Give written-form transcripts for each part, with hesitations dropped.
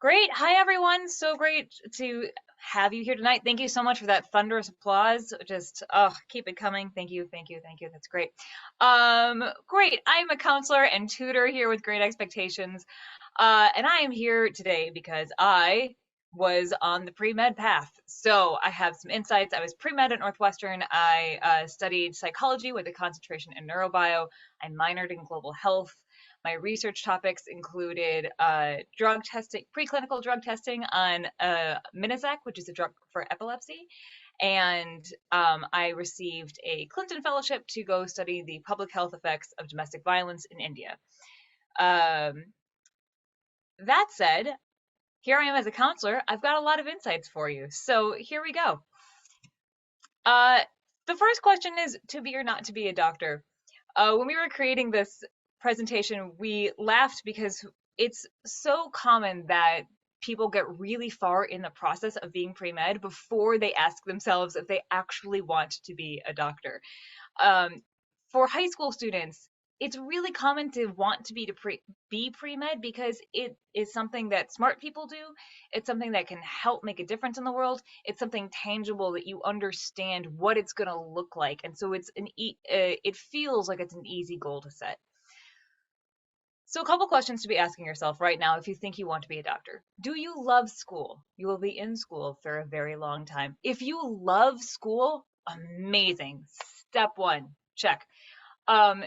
Great. Hi, everyone. So great to have you here tonight. Thank you so much for that thunderous applause. Just, oh, keep it coming. Thank you, thank you, thank you. That's great. Great. I'm a counselor and tutor here with Great Expectations. And I am here today because I was on the pre-med path. So I have some insights. I was pre-med at Northwestern. I studied psychology with a concentration in neurobio. I minored in global health. My research topics included drug testing, preclinical drug testing on Minoxidil, which is a drug for epilepsy. And I received a Clinton Fellowship to go study the public health effects of domestic violence in India. Um, that said, here I am as a counselor. I've got a lot of insights for you. So here we go. Uh, the first question is to be or not to be a doctor. When we were creating this presentation, we laughed because it's so common that people get really far in the process of being pre-med before they ask themselves if they actually want to be a doctor. Um, for high school students, it's really common to want to be pre-med because it is something that smart people do. It's something that can help make a difference in the world. It's something tangible that you understand what it's going to look like, and so it feels like it's an easy goal to set. So a couple questions to be asking yourself right now if you think you want to be a doctor. Do you love school? You will be in school for a very long time. If you love school, amazing. Step one, check. Um,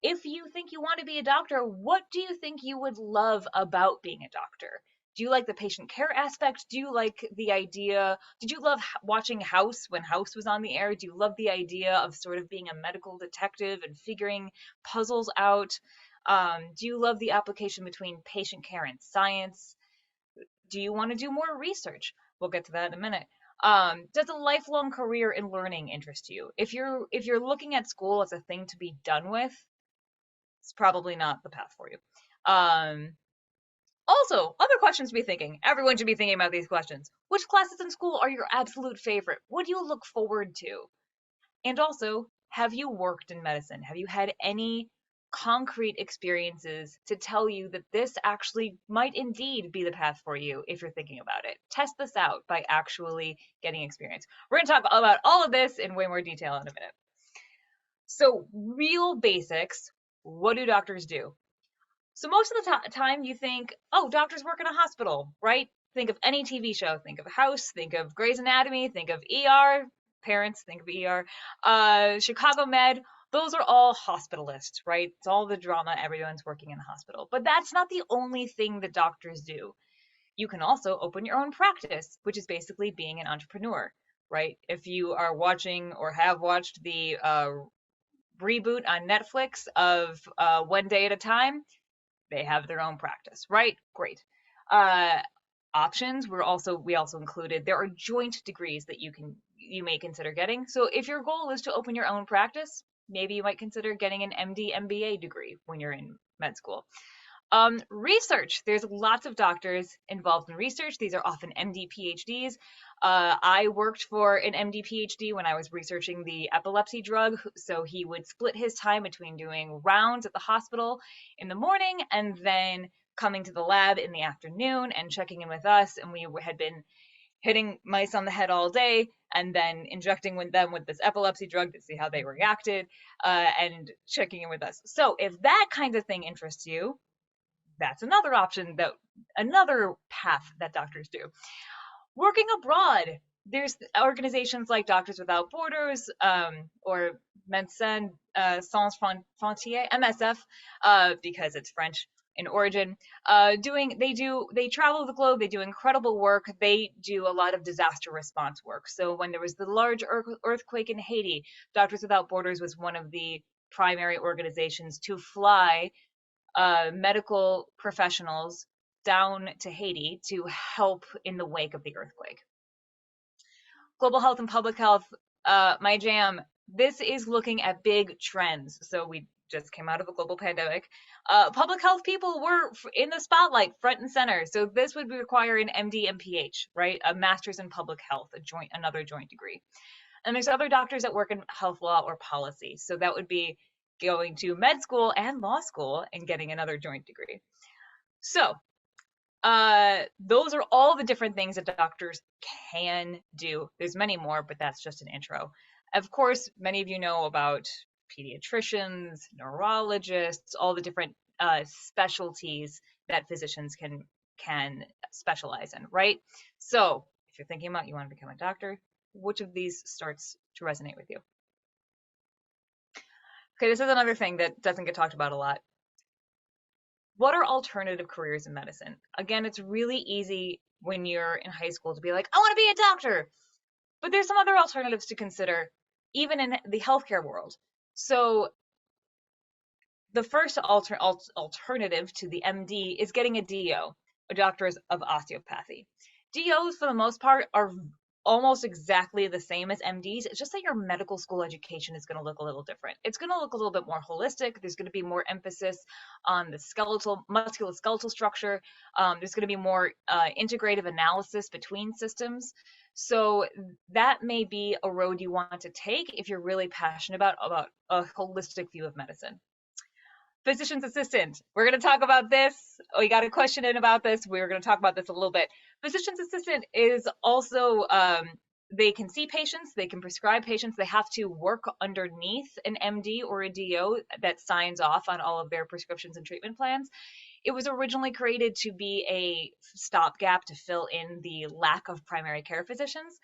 if you think you want to be a doctor, what do you think you would love about being a doctor? Do you like the patient care aspect? Do you like the idea? Did you love watching House when House was on the air? Do you love the idea of sort of being a medical detective and figuring puzzles out? Do you love the application between patient care and science? Do you want to do more research? We'll get to that in a minute. Does a lifelong career in learning interest you? If you're looking at school as a thing to be done with, it's probably not the path for you. Um, Also, other questions to be thinking. Everyone should be thinking about these questions. Which classes in school are your absolute favorite? What do you look forward to? And also, have you worked in medicine? Have you had any concrete experiences to tell you that this actually might indeed be the path for you if you're thinking about it? Test this out by actually getting experience. We're going to talk about all of this in way more detail in a minute. So, real basics. What do doctors do? So most of the time you think, oh, doctors work in a hospital, right? Think of any TV show. Think of House. Think of Grey's Anatomy. Think of ER. Parents, think of ER. Chicago Med. Those are all hospitalists, right? It's all the drama. Everyone's working in a hospital. But that's not the only thing that doctors do. You can also open your own practice, which is basically being an entrepreneur, right? If you are watching or have watched the reboot on Netflix of One Day at a Time, they have their own practice, right? Great. Uh, Options we also included. There are joint degrees that you may consider getting. So if your goal is to open your own practice, maybe you might consider getting an MD MBA degree when you're in med school. Research. There's lots of doctors involved in research. These are often MD PhDs. I worked for an MD PhD when I was researching the epilepsy drug. So he would split his time between doing rounds at the hospital in the morning and then coming to the lab in the afternoon and checking in with us. And we had been hitting mice on the head all day and then injecting them with this epilepsy drug to see how they reacted and checking in with us. So if that kind of thing interests you, that's another path that doctors do. Working abroad, there's organizations like Doctors Without Borders or Médecins Sans Frontières, MSF, because it's French in origin. They travel the globe. They do incredible work. They do a lot of disaster response work. So when there was the large earthquake in Haiti, Doctors Without Borders was one of the primary organizations to fly medical professionals down to Haiti to help in the wake of the earthquake. Global health and public health, my jam. This is looking at big trends. So we just came out of a global pandemic. Public health people were in the spotlight, front and center. So this would require an MD MPH, right? A master's in public health, another joint degree. And there's other doctors that work in health law or policy. So that would be going to med school and law school and getting another joint degree. So Those are all the different things that doctors can do. There's many more, but that's just an intro. Of course, many of you know about pediatricians, neurologists, all the different specialties that physicians can specialize in, right? So if you're thinking about you want to become a doctor, which of these starts to resonate with you? Okay, this is another thing that doesn't get talked about a lot. What are alternative careers in medicine? Again, it's really easy when you're in high school to be like, I want to be a doctor. But there's some other alternatives to consider, even in the healthcare world. So the first alternative to the MD is getting a DO, a doctor of osteopathy. DOs, for the most part, are almost exactly the same as MDs. It's just that your medical school education is going to look a little different. It's going to look a little bit more holistic. There's going to be more emphasis on the musculoskeletal structure. There's going to be more integrative analysis between systems. So that may be a road you want to take if you're really passionate about a holistic view of medicine. Physician's assistant. We're going to talk about this. We got a question in about this. We're going to talk about this a little bit. Physician's assistant is also, they can see patients, they can prescribe patients, they have to work underneath an MD or a DO that signs off on all of their prescriptions and treatment plans. It was originally created to be a stopgap to fill in the lack of primary care physicians.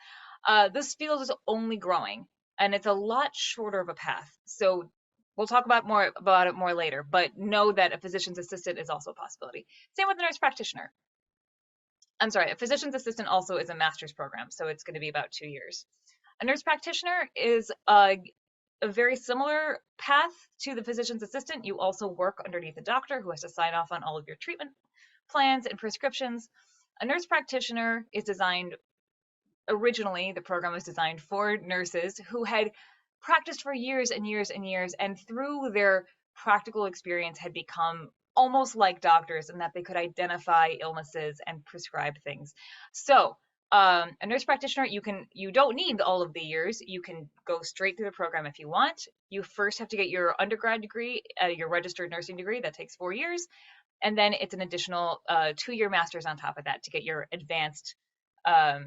This field is only growing, and it's a lot shorter of a path. So we'll talk about it more later, but know that a physician's assistant is also a possibility. Same with a nurse practitioner. I'm sorry, a physician's assistant also is a master's program, so it's going to be about 2 years. A nurse practitioner is a very similar path to the physician's assistant. You also work underneath a doctor who has to sign off on all of your treatment plans and prescriptions. A nurse practitioner is designed, originally the program was designed for nurses who had practiced for years and years and years, and through their practical experience had become almost like doctors in that they could identify illnesses and prescribe things. So a nurse practitioner, you don't need all of the years. You can go straight through the program if you want. You first have to get your undergrad degree, your registered nursing degree. That takes 4 years. And then it's an additional 2-year master's on top of that to get your advanced, I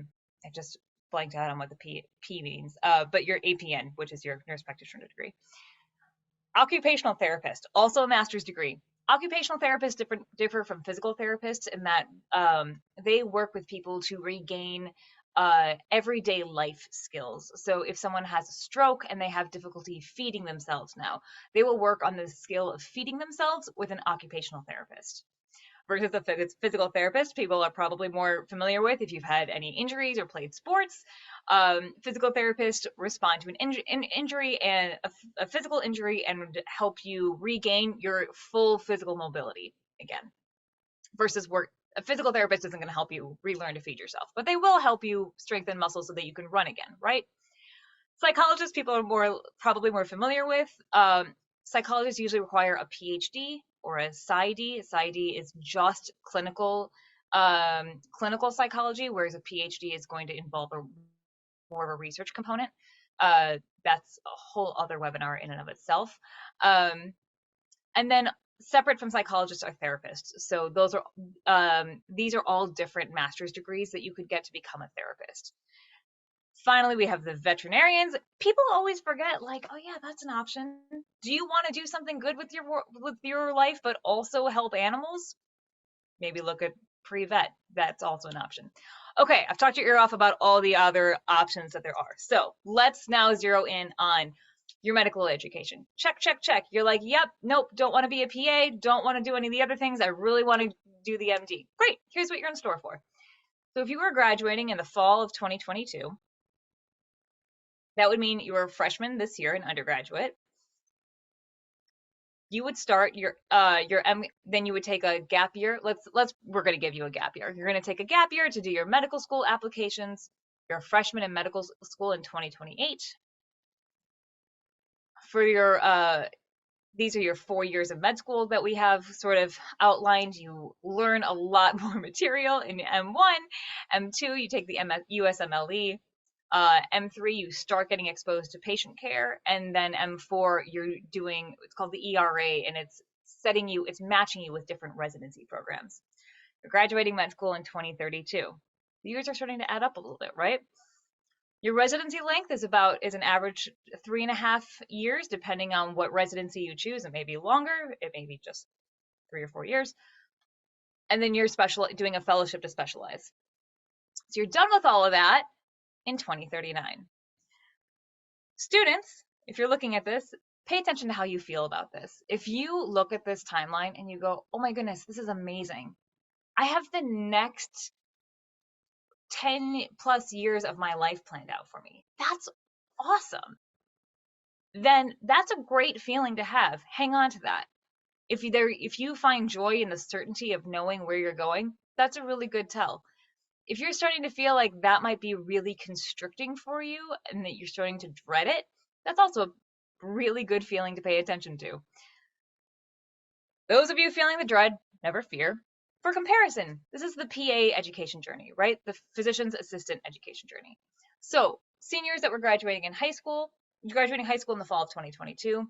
just blanked out on what the P means, but your APN, which is your nurse practitioner degree. Occupational therapist, also a master's degree. Occupational therapists differ from physical therapists in that they work with people to regain everyday life skills. So if someone has a stroke and they have difficulty feeding themselves now, they will work on the skill of feeding themselves with an occupational therapist. Versus a physical therapist, people are probably more familiar with if you've had any injuries or played sports. Physical therapists respond to an injury and a physical injury and help you regain your full physical mobility again. Versus a physical therapist isn't going to help you relearn to feed yourself, but they will help you strengthen muscles so that you can run again, right? Psychologists, people are probably more familiar with. Psychologists usually require a PhD or a PsyD. A PsyD is just clinical psychology, whereas a PhD is going to involve more of a research component. That's a whole other webinar in and of itself. And then separate from psychologists are therapists. So these are all different master's degrees that you could get to become a therapist. Finally, we have the veterinarians. People always forget, like, oh yeah, that's an option. Do you want to do something good with your life, but also help animals? Maybe look at pre-vet. That's also an option. Okay, I've talked your ear off about all the other options that there are. So let's now zero in on your medical education. Check, check, check. You're like, yep, nope, don't want to be a PA, don't want to do any of the other things. I really want to do the MD. Great, here's what you're in store for. So if you were graduating in the fall of 2022, that would mean you were a freshman this year, an undergraduate. You would start then you would take a gap year. We're going to give you a gap year. You're going to take a gap year to do your medical school applications. You're a freshman in medical school in 2028. For these are your 4 years of med school that we have sort of outlined. You learn a lot more material in M1. M2, you take the USMLE. M3, you start getting exposed to patient care, and then M4, you're doing, it's called the ERA, and it's matching you with different residency programs. You're graduating med school in 2032. The years are starting to add up a little bit, right? Your residency length is an average 3.5 years, depending on what residency you choose. It may be longer, it may be just 3 or 4 years. And then you're doing a fellowship to specialize. So you're done with all of that in 2039. Students, if you're looking at this, pay attention to how you feel about this. If you look at this timeline and you go, oh my goodness, this is amazing. I have the next 10 plus years of my life planned out for me. That's awesome. Then that's a great feeling to have. Hang on to that. If you find joy in the certainty of knowing where you're going, that's a really good tell. If you're starting to feel like that might be really constricting for you and that you're starting to dread it, that's also a really good feeling to pay attention to. Those of you feeling the dread, never fear. For comparison, this is the PA education journey, right? The physician's assistant education journey. So seniors that were graduating high school in the fall of 2022,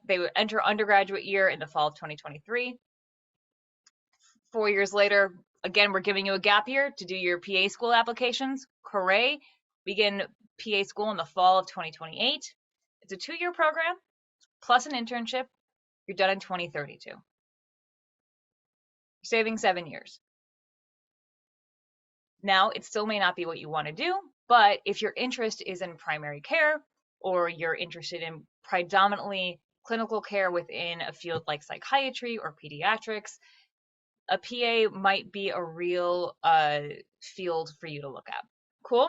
they would enter undergraduate year in the fall of 2023. 4 years later, again, we're giving you a gap year to do your PA school applications. Hooray! Begin PA school in the fall of 2028. It's a 2-year program plus an internship. You're done in 2032. You're saving 7 years. Now, it still may not be what you want to do, but if your interest is in primary care or you're interested in predominantly clinical care within a field like psychiatry or pediatrics, a PA might be a real field for you to look at. Cool?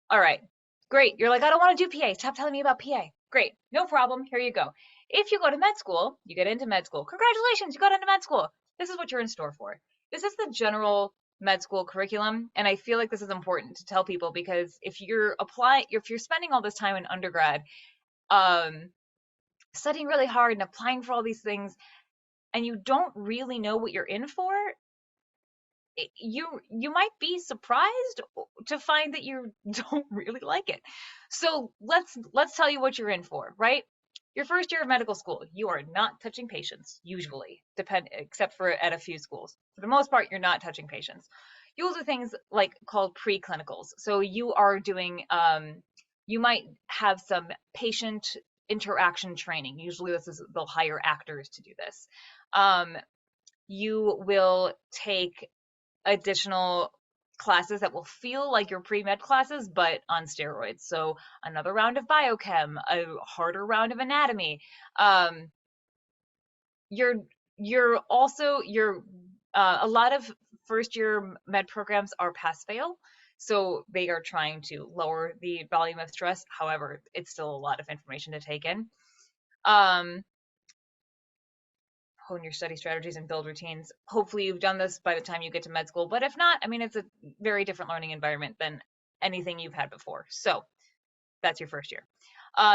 All right, great. You're like, I don't want to do PA. Stop telling me about PA. Great, no problem. Here you go. If you go to med school, you get into med school. Congratulations, you got into med school. This is what you're in store for. This is the general med school curriculum, and I feel like this is important to tell people because if you're spending all this time in undergrad, studying really hard and applying for all these things, and you don't really know what you're in for, you might be surprised to find that you don't really like it. So let's tell you what you're in for, right? Your first year of medical school, you are not touching patients, usually, except for at a few schools. For the most part, you're not touching patients. You'll do things like called preclinicals. So you are doing, you might have some patient interaction training. Usually they'll hire actors to do this. You will take additional classes that will feel like your pre-med classes, but on steroids. So another round of biochem, a harder round of anatomy. A lot of first year med programs are pass-fail. So they are trying to lower the volume of stress. However, it's still a lot of information to take in. Hone your study strategies and build routines. Hopefully you've done this by the time you get to med school, but if not, I mean, it's a very different learning environment than anything you've had before. So that's your first year.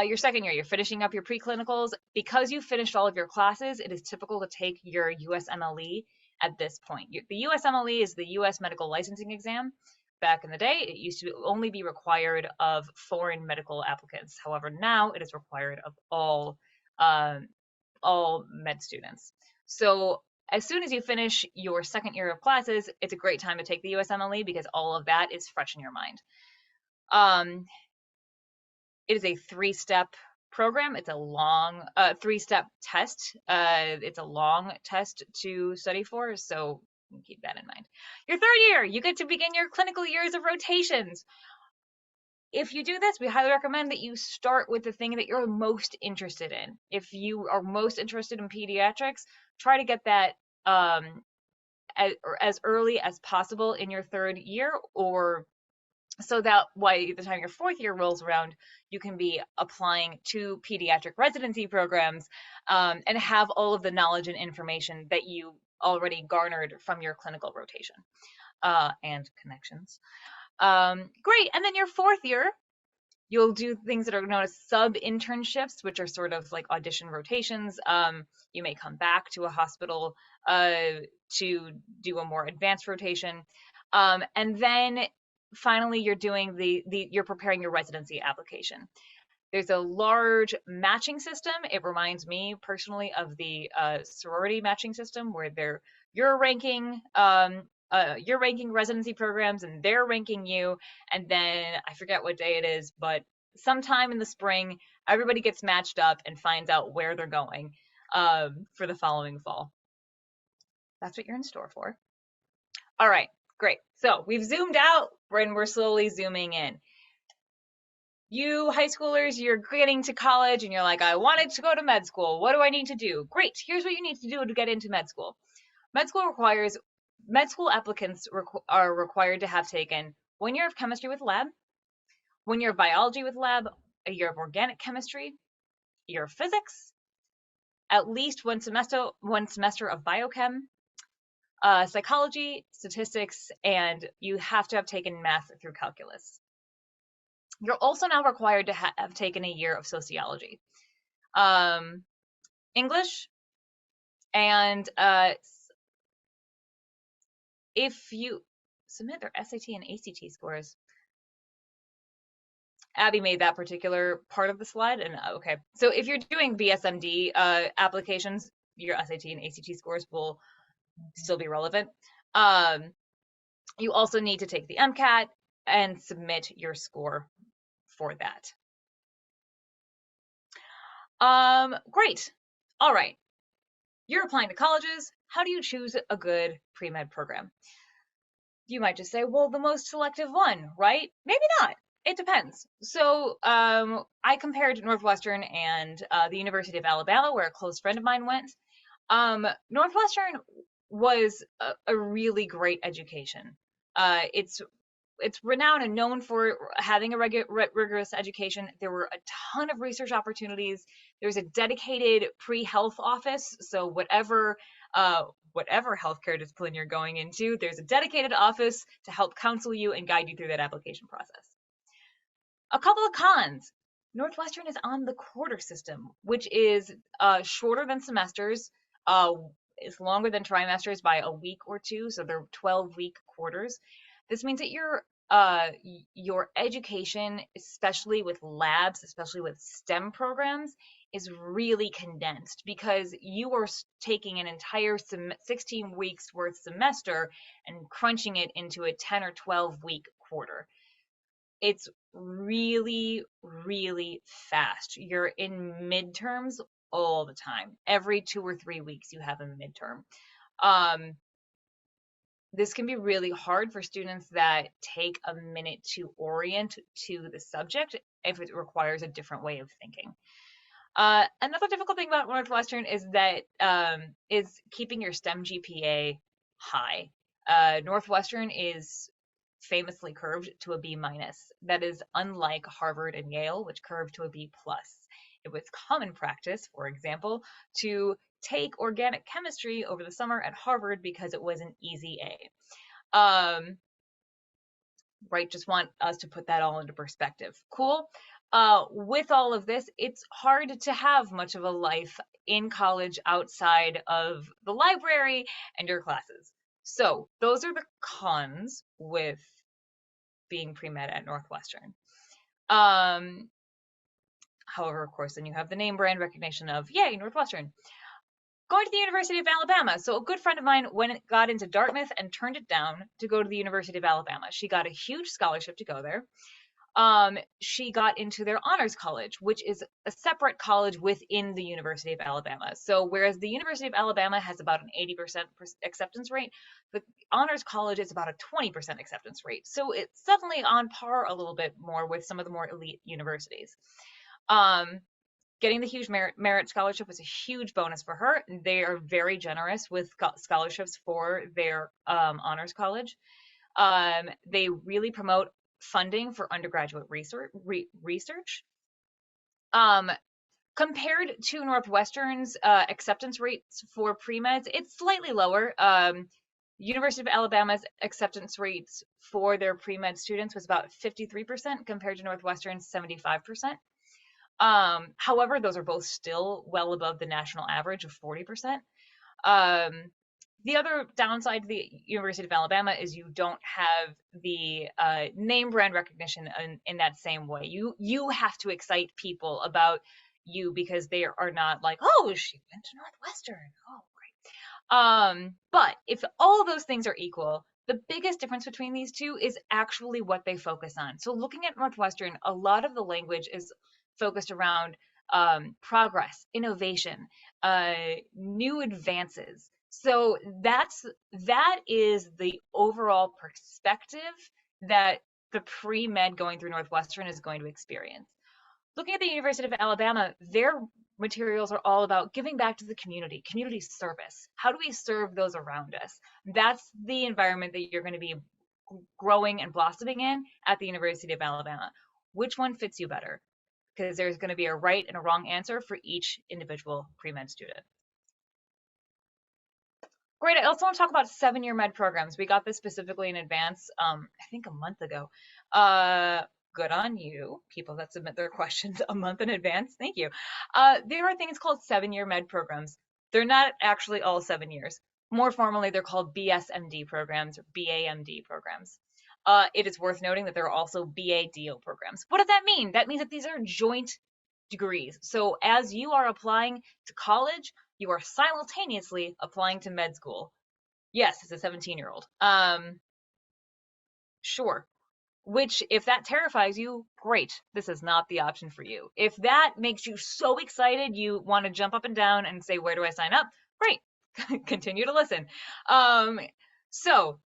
Your second year, you're finishing up your preclinicals. Because you finished all of your classes, it is typical to take your USMLE at this point. The USMLE is the US Medical Licensing Exam. Back in the day, it used to only be required of foreign medical applicants. However, now it is required of all med students. So as soon as you finish your second year of classes, it's a great time to take the USMLE because all of that is fresh in your mind. It is a 3-step program. It's a long 3-step test. It's a long test to study for, so keep that in mind. Your third year, you get to begin your clinical years of rotations. If you do this, we highly recommend that you start with the thing that you're most interested in. If you are most interested in pediatrics, try to get that as early as possible in your third year, or so that by the time your fourth year rolls around, you can be applying to pediatric residency programs and have all of the knowledge and information that you already garnered from your clinical rotation and connections. Great. And then your fourth year, you'll do things that are known as sub-internships, which are sort of like audition rotations. You may come back to a hospital to do a more advanced rotation. And then finally, you're doing you're preparing your residency application. There's a large matching system. It reminds me personally of the sorority matching system where you're ranking residency programs and they're ranking you, and then I forget what day it is, but sometime in the spring everybody gets matched up and finds out where they're going for the following fall. That's what you're in store for. All right, great. So we've zoomed out and we're slowly zooming in. You high schoolers, you're getting to college and you're like, I wanted to go to med school. What do I need to do? Great. Here's what you need to do to get into med school. Med school applicants are required to have taken 1 year of chemistry with lab, 1 year of biology with lab, a year of organic chemistry, a year of physics, at least one semester of biochem, psychology, statistics, and you have to have taken math through calculus. You're also now required to have taken a year of sociology, English, and if you submit their SAT and ACT scores, Abby made that particular part of the slide, and okay. So if you're doing BSMD applications, your SAT and ACT scores will still be relevant. You also need to take the MCAT and submit your score for that. Great. All right. You're applying to colleges. How do you choose a good pre-med program? You might just say, well, the most selective one, right? Maybe not. It depends. So I compared Northwestern and the University of Alabama, where a close friend of mine went. Northwestern was a really great education. It's renowned and known for having a rigorous education. There were a ton of research opportunities. There's a dedicated pre-health office. So whatever healthcare discipline you're going into, there's a dedicated office to help counsel you and guide you through that application process. A couple of cons. Northwestern is on the quarter system, which is shorter than semesters, is longer than trimesters by a week or two. So they're 12-week quarters. This means that your education, especially with labs, especially with STEM programs, is really condensed because you are taking an entire 16 weeks worth semester and crunching it into a 10 or 12-week quarter. It's really, really fast. You're in midterms all the time. Every 2 or 3 weeks you have a midterm. This can be really hard for students that take a minute to orient to the subject if it requires a different way of thinking. Another difficult thing about Northwestern is that is keeping your STEM GPA high. Northwestern is famously curved to a B-. That is unlike Harvard and Yale, which curved to a B+. It was common practice, for example, to take organic chemistry over the summer at Harvard because it was an easy A. Right, just want us to put that all into perspective. Cool. With all of this, it's hard to have much of a life in college outside of the library and your classes. So those are the cons with being pre-med at Northwestern. However, of course, then you have the name brand recognition of, yay, Northwestern. Going to the University of Alabama. So a good friend of mine got into Dartmouth and turned it down to go to the University of Alabama. She got a huge scholarship to go there. She got into their honors college, which is a separate college within the University of Alabama. So whereas the University of Alabama has about an 80% acceptance rate, the honors college is about a 20% acceptance rate. So it's definitely on par a little bit more with some of the more elite universities. Getting the huge merit scholarship was a huge bonus for her. They are very generous with scholarships for their honors college. They really promote funding for undergraduate research. Compared to Northwestern's acceptance rates for pre-meds, it's slightly lower. University of Alabama's acceptance rates for their pre-med students was about 53% compared to Northwestern's 75%. However, those are both still well above the national average of 40%. The other downside to the University of Alabama is you don't have the name brand recognition in that same way. You have to excite people about you because they are not like, oh, she went to Northwestern. Oh, But if all of those things are equal, the biggest difference between these two is actually what they focus on. So looking at Northwestern, a lot of the language is focused around progress, innovation, new advances. So that is the overall perspective that the pre-med going through Northwestern is going to experience. Looking at the University of Alabama, their materials are all about giving back to the community, community service. How do we serve those around us? That's the environment that you're going to be growing and blossoming in at the University of Alabama. Which one fits you better? Because there's going to be a right and a wrong answer for each individual pre-med student. Great. I also want to talk about 7-year med programs. We got this specifically in advance, I think a month ago. Good on you, people that submit their questions a month in advance. Thank you. There are things called 7-year med programs. They're not actually all 7 years. More formally, they're called BSMD programs or BAMD programs. It is worth noting that there are also BADO programs. What does that mean? That means that these are joint degrees. So as you are applying to college, you are simultaneously applying to med school. Yes, it's a 17-year-old. Sure. Which, if that terrifies you, great. This is not the option for you. If that makes you so excited you want to jump up and down and say, where do I sign up? Great. Continue to listen. So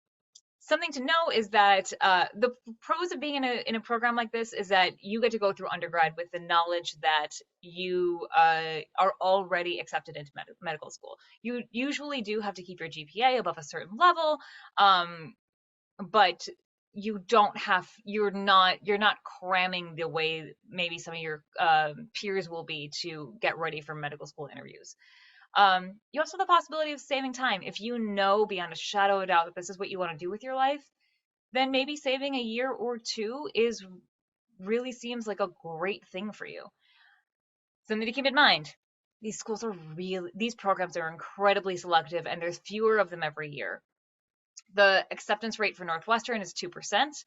something to know is that the pros of being in a program like this is that you get to go through undergrad with the knowledge that you are already accepted into medical school. You usually do have to keep your GPA above a certain level, but you don't have you're not cramming the way maybe some of your peers will be to get ready for medical school interviews. You also have the possibility of saving time. If you know beyond a shadow of a doubt that this is what you want to do with your life, then maybe saving a year or two is really seems like a great thing for you. Something to keep in mind. These programs are incredibly selective and there's fewer of them every year. The acceptance rate for Northwestern is 2%.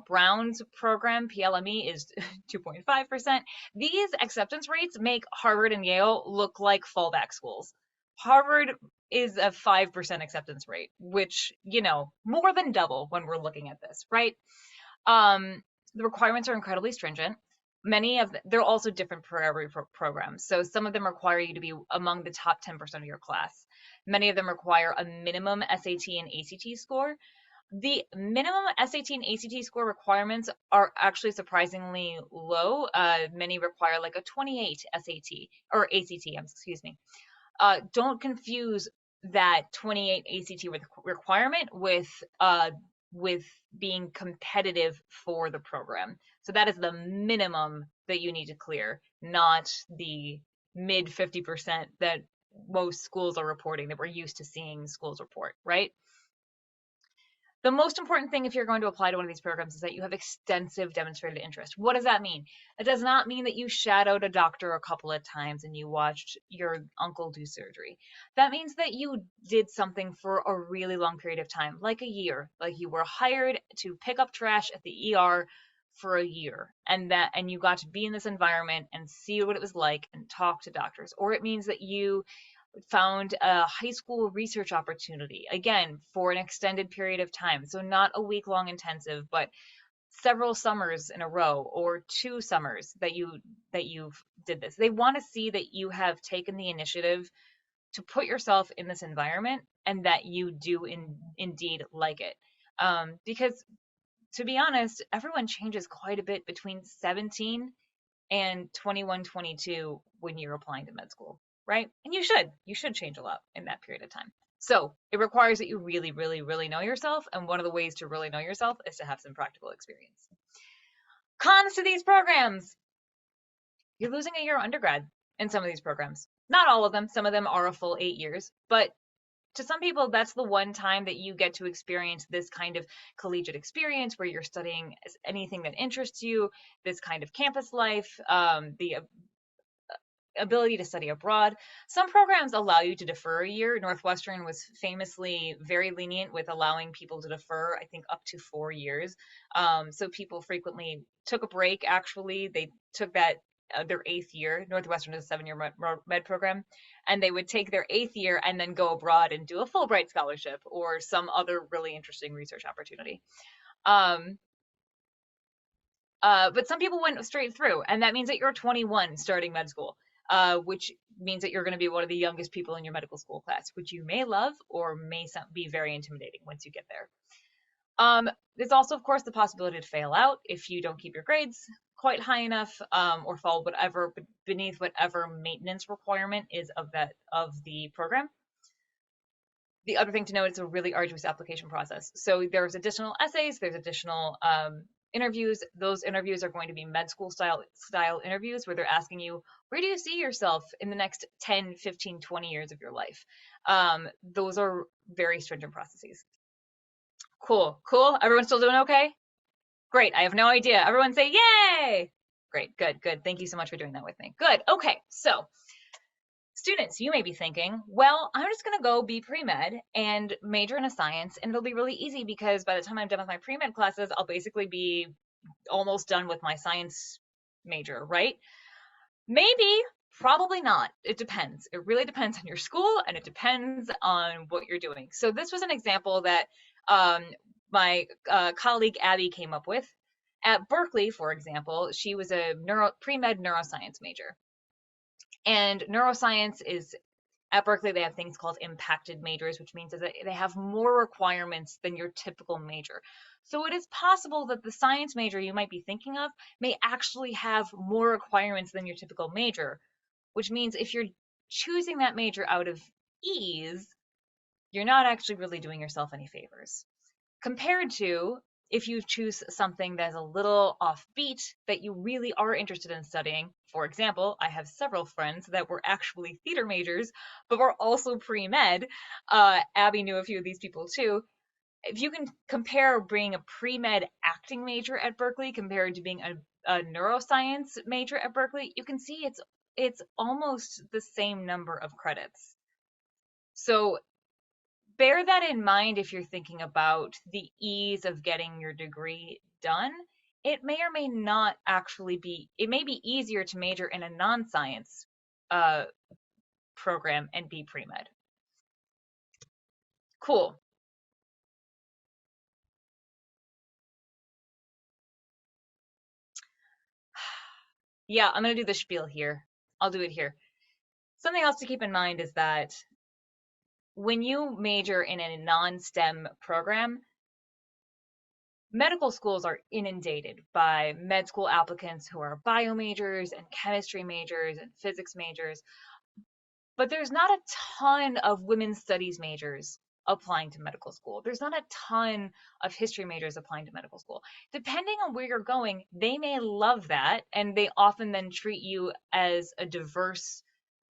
Brown's program, PLME, is 2.5%. These acceptance rates make Harvard and Yale look like fallback schools. Harvard is a 5% acceptance rate, which, more than double when we're looking at this, right? The requirements are incredibly stringent. They're also different for every program. So some of them require you to be among the top 10% of your class. Many of them require a minimum SAT and ACT score. The minimum SAT and ACT score requirements are actually surprisingly low. Many require like a 28 SAT or ACT, excuse me. Don't confuse that 28 ACT requirement with being competitive for the program. So that is the minimum that you need to clear, not the mid 50% that most schools are reporting, that we're used to seeing schools report, right? The most important thing if you're going to apply to one of these programs is that you have extensive demonstrated interest. What does that mean? It does not mean that you shadowed a doctor a couple of times and you watched your uncle do surgery. That means that you did something for a really long period of time, like a year, like you were hired to pick up trash at the ER for a year, and you got to be in this environment and see what it was like and talk to doctors. Or it means that you found a high school research opportunity, again, for an extended period of time. So not a week-long intensive, but several summers in a row or 2 summers that you've did this. They want to see that you have taken the initiative to put yourself in this environment and that you do indeed like it. Because to be honest, everyone changes quite a bit between 17 and 21, 22 when you're applying to med school, right? And you should change a lot in that period of time. So it requires that you really, really, really know yourself. And one of the ways to really know yourself is to have some practical experience. Cons to these programs. You're losing a year of undergrad in some of these programs. Not all of them. Some of them are a full 8 years, but to some people, that's the one time that you get to experience this kind of collegiate experience where you're studying anything that interests you, this kind of campus life, the ability to study abroad. Some programs allow you to defer a year. Northwestern was famously very lenient with allowing people to defer, I think, up to 4 years. So people frequently took a break, actually. They took that their 8th year. Northwestern is a 7-year med program, and they would take their 8th year and then go abroad and do a Fulbright scholarship or some other really interesting research opportunity. But some people went straight through, and that means that you're 21 starting med school, which means that you're going to be one of the youngest people in your medical school class, which you may love or may be very intimidating once you get there. There's also, of course, the possibility to fail out if you don't keep your grades quite high enough, or fall beneath whatever maintenance requirement is of the program. The other thing to note, it's a really arduous application process. So there's additional essays, there's additional interviews. Those interviews are going to be med school style interviews where they're asking you, where do you see yourself in the next 10, 15, 20 years of your life? Those are very stringent processes. Cool. Everyone still doing okay? Great. I have no idea. Everyone say yay. Great. Good. Thank you so much for doing that with me. Good. Okay. So students, you may be thinking, well, I'm just going to go be pre-med and major in a science, and it'll be really easy because by the time I'm done with my pre-med classes, I'll basically be almost done with my science major, right? Maybe, probably not. It depends. It really depends on your school, and it depends on what you're doing. So this was an example that my colleague Abby came up with. At Berkeley, for example, she was a pre-med neuroscience major. And neuroscience is, at Berkeley, they have things called impacted majors, which means that they have more requirements than your typical major. So it is possible that the science major you might be thinking of may actually have more requirements than your typical major, which means if you're choosing that major out of ease, you're not actually really doing yourself any favors. Compared to if you choose something that's a little offbeat that you really are interested in studying. For example, I have several friends that were actually theater majors, but were also pre-med. Abby knew a few of these people too. If you can compare being a pre-med acting major at Berkeley compared to being a neuroscience major at Berkeley, you can see it's almost the same number of credits. So bear that in mind if you're thinking about the ease of getting your degree done. It may or may not actually be, it may be easier to major in a non-science program and be pre-med. Cool. Yeah, I'm going to do the spiel here. I'll do it here. Something else to keep in mind is that when you major in a non-STEM program, medical schools are inundated by med school applicants who are bio majors and chemistry majors and physics majors, but there's not a ton of women's studies majors applying to medical school. There's not a ton of history majors applying to medical school. Depending on where you're going, they may love that, and they often then treat you as a diverse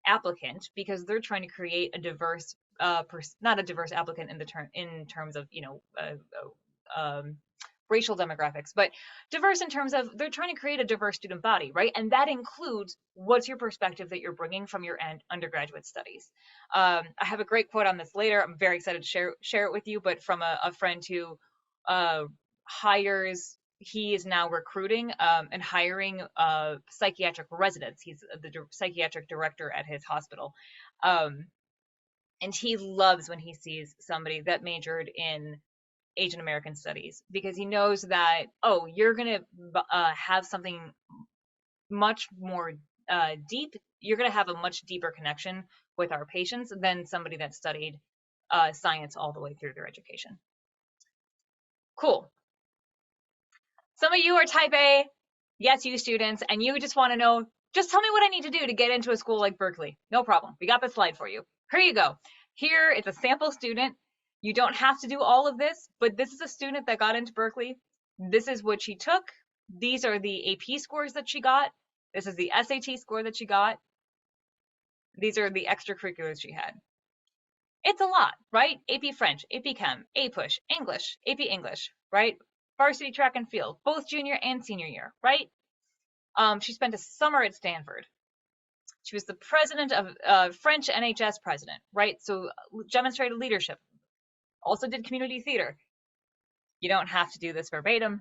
applicant because they're trying to create a diverse, not a diverse applicant in terms of racial demographics, but diverse in terms of they're trying to create a diverse student body, right? And that includes what's your perspective that you're bringing from your undergraduate studies. I have a great quote on this later. I'm very excited to share it with you, but from a friend who he is now recruiting and hiring psychiatric residents. He's the psychiatric director at his hospital. And he loves when he sees somebody that majored in Asian American studies because he knows that, oh, you're going to have something much more deep. You're going to have a much deeper connection with our patients than somebody that studied science all the way through their education. Cool. Some of you are type A, yes, you students, and you just want to know, just tell me what I need to do to get into a school like Berkeley. No problem. We got the slide for you. Here you go. Here is a sample student. You don't have to do all of this, but this is a student that got into Berkeley. This is what she took. These are the AP scores that she got. This is the SAT score that she got. These are the extracurriculars she had. It's a lot, right? AP French, AP Chem, APUSH, English, AP English, right? Varsity track and field, both junior and senior year, right? She spent a summer at Stanford. She was the president of French NHS president, right? So demonstrated leadership. Also did community theater. You don't have to do this verbatim,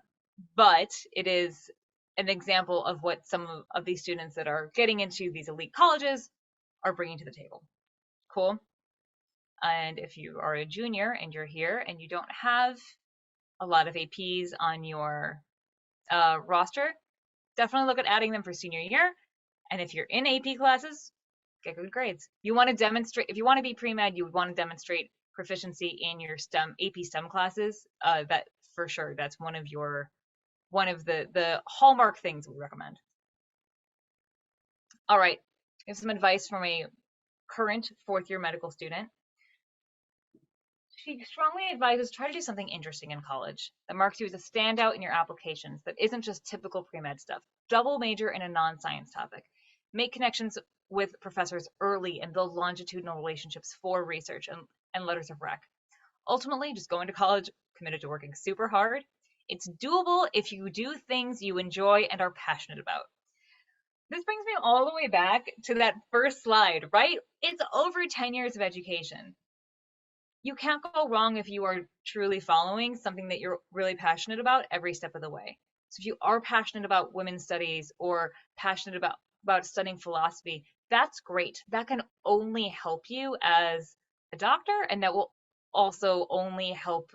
but it is an example of what some of these students that are getting into these elite colleges are bringing to the table. Cool. And if you are a junior and you're here and you don't have a lot of APs on your roster, definitely look at adding them for senior year. And if you're in AP classes, get good grades. You want to demonstrate, if you want to be pre-med, you want to demonstrate proficiency in your AP STEM classes. That for sure, that's one of the hallmark things we recommend. All right, here's some advice from a current fourth year medical student. She strongly advises try to do something interesting in college that marks you as a standout in your applications that isn't just typical pre-med stuff. Double major in a non-science topic. Make connections with professors early and build longitudinal relationships for research and letters of rec. Ultimately, just go into college committed to working super hard. It's doable if you do things you enjoy and are passionate about. This brings me all the way back to that first slide, right? It's over 10 years of education. You can't go wrong if you are truly following something that you're really passionate about every step of the way. So if you are passionate about women's studies or passionate about studying philosophy, that's great. That can only help you as a doctor, and that will also only help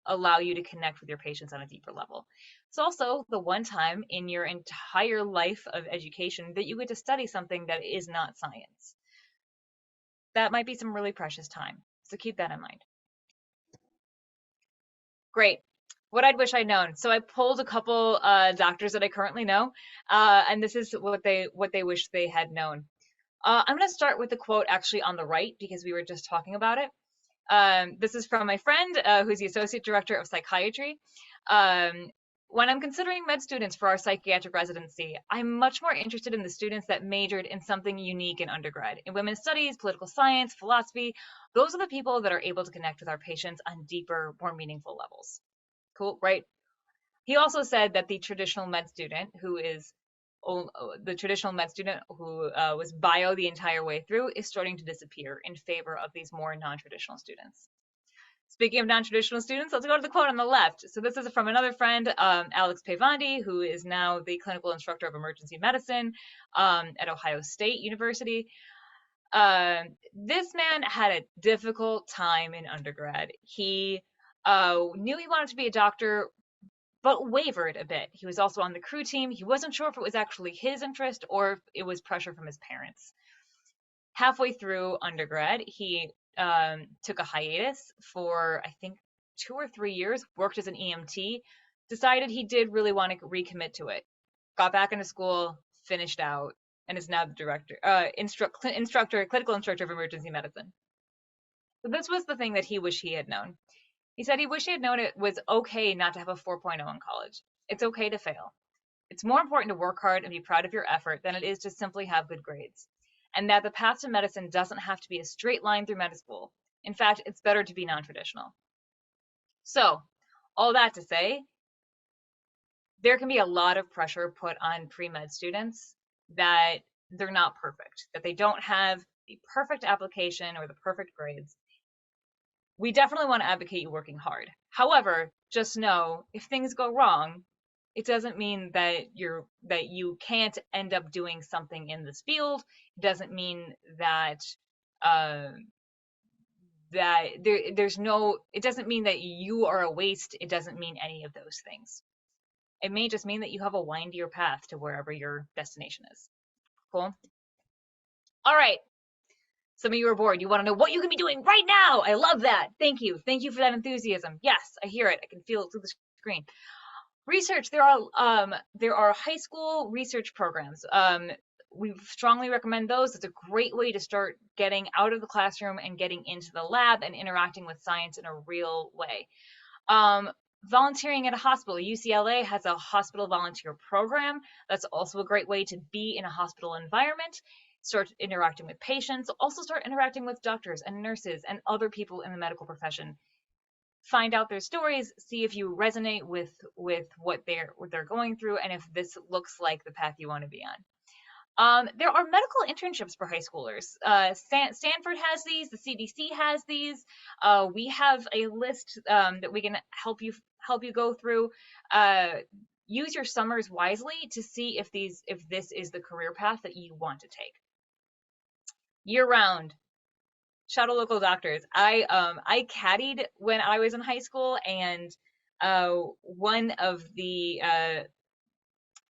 allow you to connect with your patients on a deeper level. It's also the one time in your entire life of education that you get to study something that is not science. That might be some really precious time. So keep that in mind. Great. What I'd wish I'd known. So I pulled a couple doctors that I currently know, and this is what they wish they had known. I'm going to start with the quote actually on the right because we were just talking about it. This is from my friend who's the associate director of psychiatry. When I'm considering med students for our psychiatric residency, I'm much more interested in the students that majored in something unique in undergrad, in women's studies, political science, philosophy. Those are the people that are able to connect with our patients on deeper, more meaningful levels. Cool, right? He also said that the traditional med student who was bio the entire way through is starting to disappear in favor of these more non-traditional students. Speaking of non-traditional students, let's go to the quote on the left. So this is from another friend, Alex Pavandi, who is now the clinical instructor of emergency medicine at Ohio State University. This man had a difficult time in undergrad. He knew he wanted to be a doctor, but wavered a bit. He was also on the crew team. He wasn't sure if it was actually his interest or if it was pressure from his parents. Halfway through undergrad, he took a hiatus for, I think, 2 or 3 years, worked as an EMT, decided he did really want to recommit to it, got back into school, finished out, and is now the clinical instructor of emergency medicine. So this was the thing that he wished he had known. He said he wished he had known it was okay not to have a 4.0 in college. It's okay to fail. It's more important to work hard and be proud of your effort than it is to simply have good grades. And that the path to medicine doesn't have to be a straight line through med school. In fact, it's better to be non-traditional. So, all that to say, there can be a lot of pressure put on pre-med students that they're not perfect, that they don't have the perfect application or the perfect grades. We definitely want to advocate you working hard. However, just know if things go wrong, it doesn't mean that you can't end up doing something in this field. It doesn't mean that it doesn't mean that you are a waste. It doesn't mean any of those things. It may just mean that you have a windier path to wherever your destination is. Cool. All right. Some of you are bored. You want to know what you can be doing right now. I love that. Thank you. Thank you for that enthusiasm. Yes, I hear it. I can feel it through the screen. Research. There are high school research programs. We strongly recommend those. It's a great way to start getting out of the classroom and getting into the lab and interacting with science in a real way. Volunteering at a hospital. UCLA has a hospital volunteer program. That's also a great way to be in a hospital environment, start interacting with patients, also start interacting with doctors and nurses and other people in the medical profession. Find out their stories, see if you resonate with what they're going through, and if this looks like the path you want to be on. There are medical internships for high schoolers. Stanford has these, the CDC has these. We have a list that we can help you go through. use your summers wisely to see if this is the career path that you want to take. Year round, shout out local doctors. I caddied when I was in high school, and one of the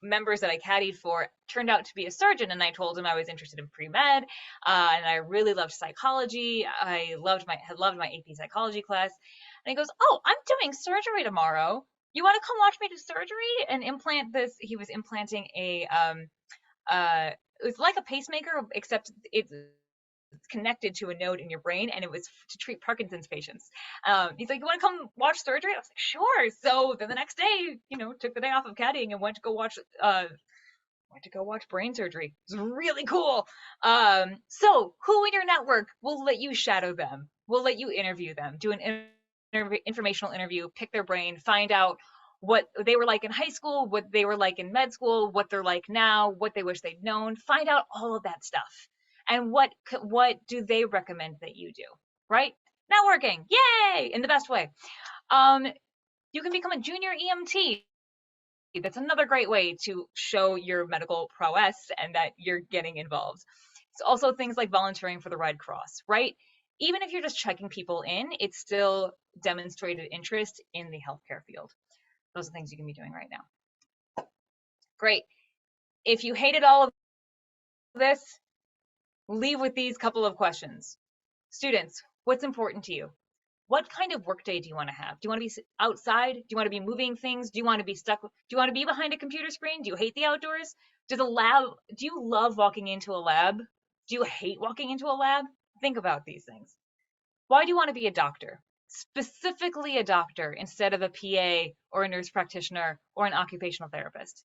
members that I caddied for turned out to be a surgeon, and I told him I was interested in pre-med, and I really loved psychology. I had loved my AP psychology class, and he goes, "Oh, I'm doing surgery tomorrow. You want to come watch me do surgery and implant this?" He was implanting it was like a pacemaker, except it's connected to a node in your brain, and it was to treat Parkinson's patients. He's like, "You want to come watch surgery?" I was like, "Sure." So then the next day, took the day off of caddying and went to go watch brain surgery. It was really cool. So who in your network will let you shadow them? Will let you interview them? Do an informational interview, pick their brain, find out what they were like in high school, what they were like in med school, what they're like now, what they wish they'd known. Find out all of that stuff. And what do they recommend that you do, right? Networking, yay, in the best way. You can become a junior EMT. That's another great way to show your medical prowess and that you're getting involved. It's also things like volunteering for the Red Cross, right? Even if you're just checking people in, it's still demonstrated interest in the healthcare field. Those are things you can be doing right now. Great. If you hated all of this, leave with these couple of questions. Students, what's important to you? What kind of workday do you want to have? Do you want to be outside? Do you want to be moving things? Do you want to be stuck? Do you want to be behind a computer screen? Do you hate the outdoors? Do you love walking into a lab? Do you hate walking into a lab? Think about these things. Why do you want to be a doctor? Specifically a doctor instead of a PA or a nurse practitioner or an occupational therapist.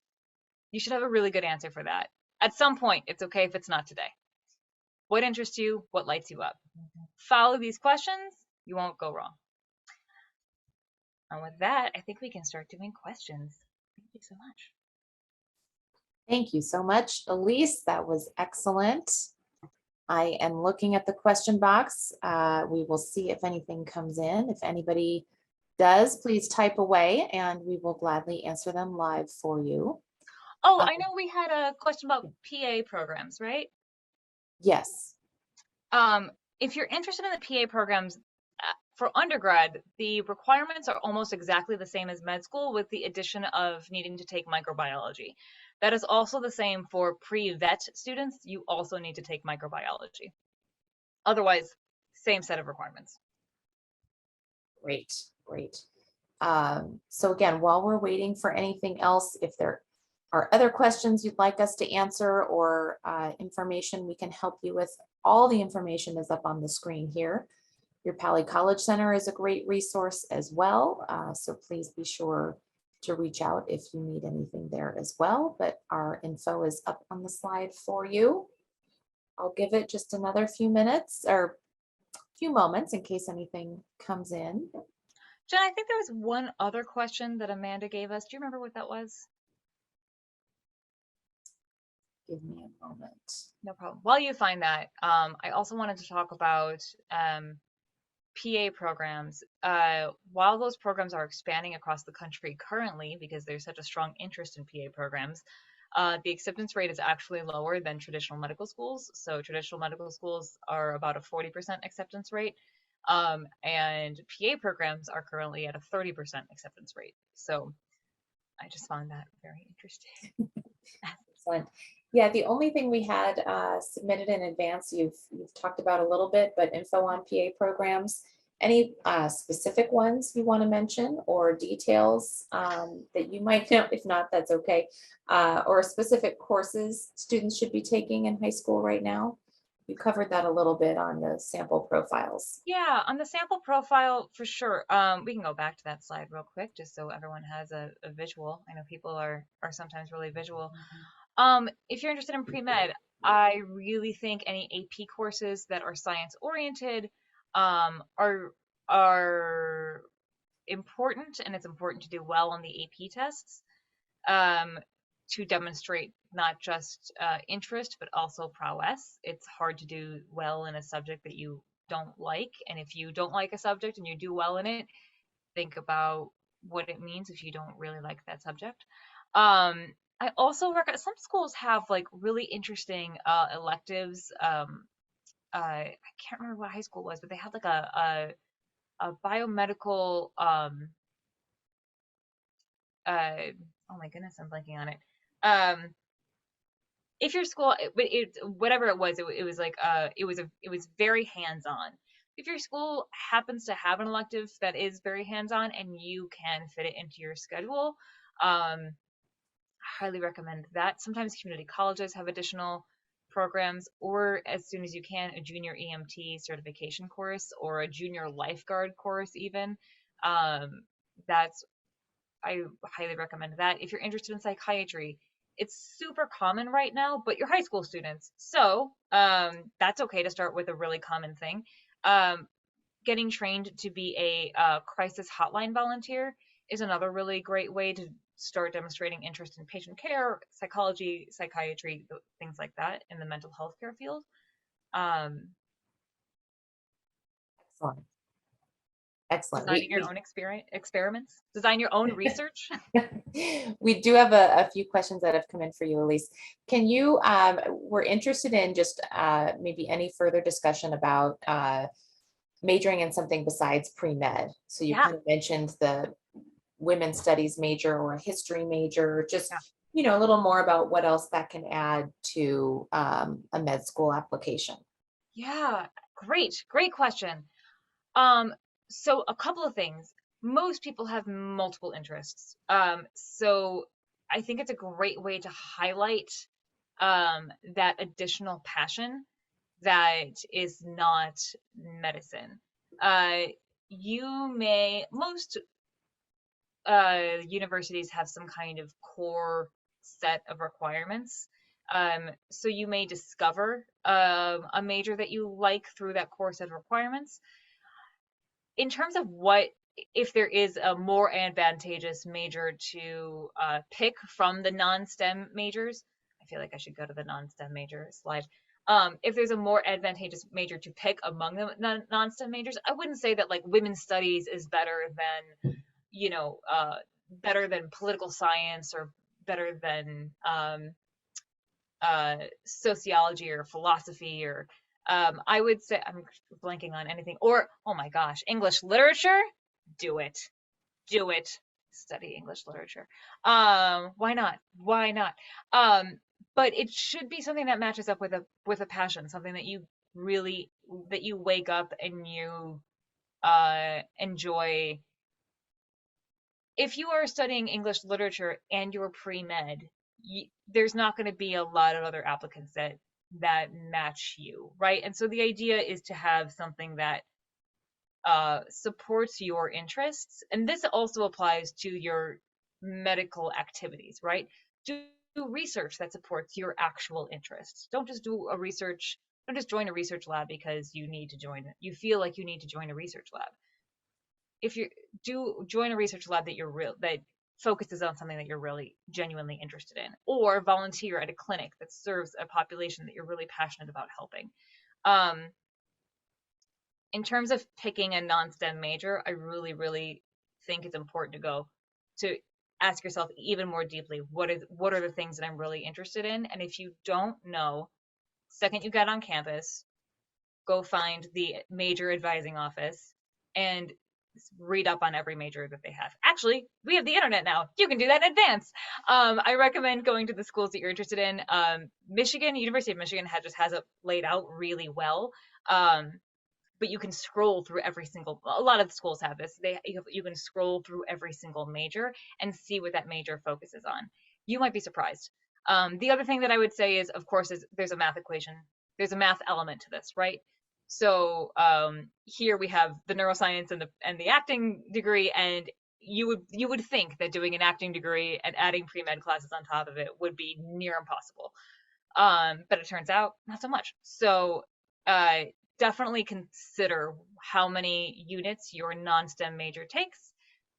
You should have a really good answer for that. At some point, it's okay if it's not today. What interests you? What lights you up? Follow these questions, you won't go wrong. And with that, I think we can start doing questions. Thank you so much. Thank you so much, Elyse. That was excellent. I am looking at the question box. We will see if anything comes in. If anybody does, please type away and we will gladly answer them live for you. Oh, I know we had a question about PA programs, right? Yes. If you're interested in the PA programs, for undergrad, the requirements are almost exactly the same as med school with the addition of needing to take microbiology. That is also the same for pre-vet students. You also need to take microbiology. Otherwise, same set of requirements. Great, great. So again, while we're waiting for anything else, if there are other questions you'd like us to answer or information we can help you with, all the information is up on the screen here. Your Pali College Center is a great resource as well. So please be sure to reach out if you need anything there as well. But our info is up on the slide for you. I'll give it just another few minutes or few moments in case anything comes in. Jen, I think there was one other question that Amanda gave us. Do you remember what that was? Give me a moment. No problem. While you find that, I also wanted to talk about PA programs. While those programs are expanding across the country currently because there's such a strong interest in PA programs, the acceptance rate is actually lower than traditional medical schools. So traditional medical schools are about a 40% acceptance rate, and PA programs are currently at a 30% acceptance rate. So I just found that very interesting. Excellent. Yeah, the only thing we had submitted in advance, you've talked about a little bit, but info on PA programs. Any specific ones you want to mention or details that you might know? If not, that's okay. Or specific courses students should be taking in high school right now? You covered that a little bit on the sample profiles. Yeah, on the sample profile for sure. We can go back to that slide real quick just so everyone has a visual. I know people are sometimes really visual. If you're interested in pre-med, I really think any AP courses that are science oriented are important, and it's important to do well on the AP tests to demonstrate not just interest but also prowess. It's hard to do well in a subject that you don't like, and if you don't like a subject and you do well in it, think about what it means if you don't really like that subject. I also recommend some schools have like really interesting electives. I can't remember what high school it was, but they had like a biomedical oh my goodness, I'm blanking on it. Um, if your school whatever it was, it was like it was very hands on. If your school happens to have an elective that is very hands on and you can fit it into your schedule, um, highly recommend that. Sometimes community colleges have additional programs, or as soon as you can, a junior EMT certification course or a junior lifeguard course, even. Um, that's I highly recommend that. If you're interested in psychiatry, it's super common right now, but you're high school students, so that's okay to start with a really common thing. Um, Getting trained to be a crisis hotline volunteer is another really great way to start demonstrating interest in patient care, psychology, psychiatry, things like that in the mental health care field. Um, Excellent. Excellent. Designing your own experiments, design your own research. We do have a few questions that have come in for you, Elyse. Can you, we're interested in just maybe any further discussion about majoring in something besides pre-med. So you Yeah, kind of mentioned the women's studies major or a history major, just, yeah, a little more about what else that can add to a med school application. yeah. Great question. Um, so a couple of things. Most people have multiple interests. So I think it's a great way to highlight that additional passion that is not medicine. Uh, most universities have some kind of core set of requirements. So you may discover a major that you like through that core set of requirements. In terms of what, if there is a more advantageous major to pick from the non-STEM majors, I feel like I should go to the non-STEM major slide. If there's a more advantageous major to pick among the non-STEM majors, I wouldn't say that like women's studies is better than, better than political science or better than sociology or philosophy or I would say I'm blanking on anything. Or oh my gosh, English literature, do it, do it. Study English literature. Why not? Why not? Um, but it should be something that matches up with a passion, something that you really that you wake up and you enjoy. If you are studying English literature and you're pre-med, there's not going to be a lot of other applicants that match you, right? And so the idea is to have something that supports your interests, and this also applies to your medical activities, right? Do research that supports your actual interests. Don't just do a research. Don't just join a research lab because you feel like you need to join a research lab. If you do join a research lab that focuses on something that you're really genuinely interested in, or volunteer at a clinic that serves a population that you're really passionate about helping. um, in terms of picking a non-STEM major, I really think it's important to ask yourself even more deeply, what are the things that I'm really interested in? And if you don't know, second you get on campus, go find the major advising office and read up on every major that they have. Actually, we have the internet now. You can do that in advance. I recommend going to the schools that you're interested in. University of Michigan has it laid out really well. But you can scroll through a lot of the schools have this. You can scroll through every single major and see what that major focuses on. You might be surprised. The other thing that I would say is, of course, is there's a math equation. There's a math element to this, right? So here we have the neuroscience and the acting degree, and you would think that doing an acting degree and adding pre-med classes on top of it would be near impossible. But it turns out not so much. So uh, definitely consider how many units your non-STEM major takes,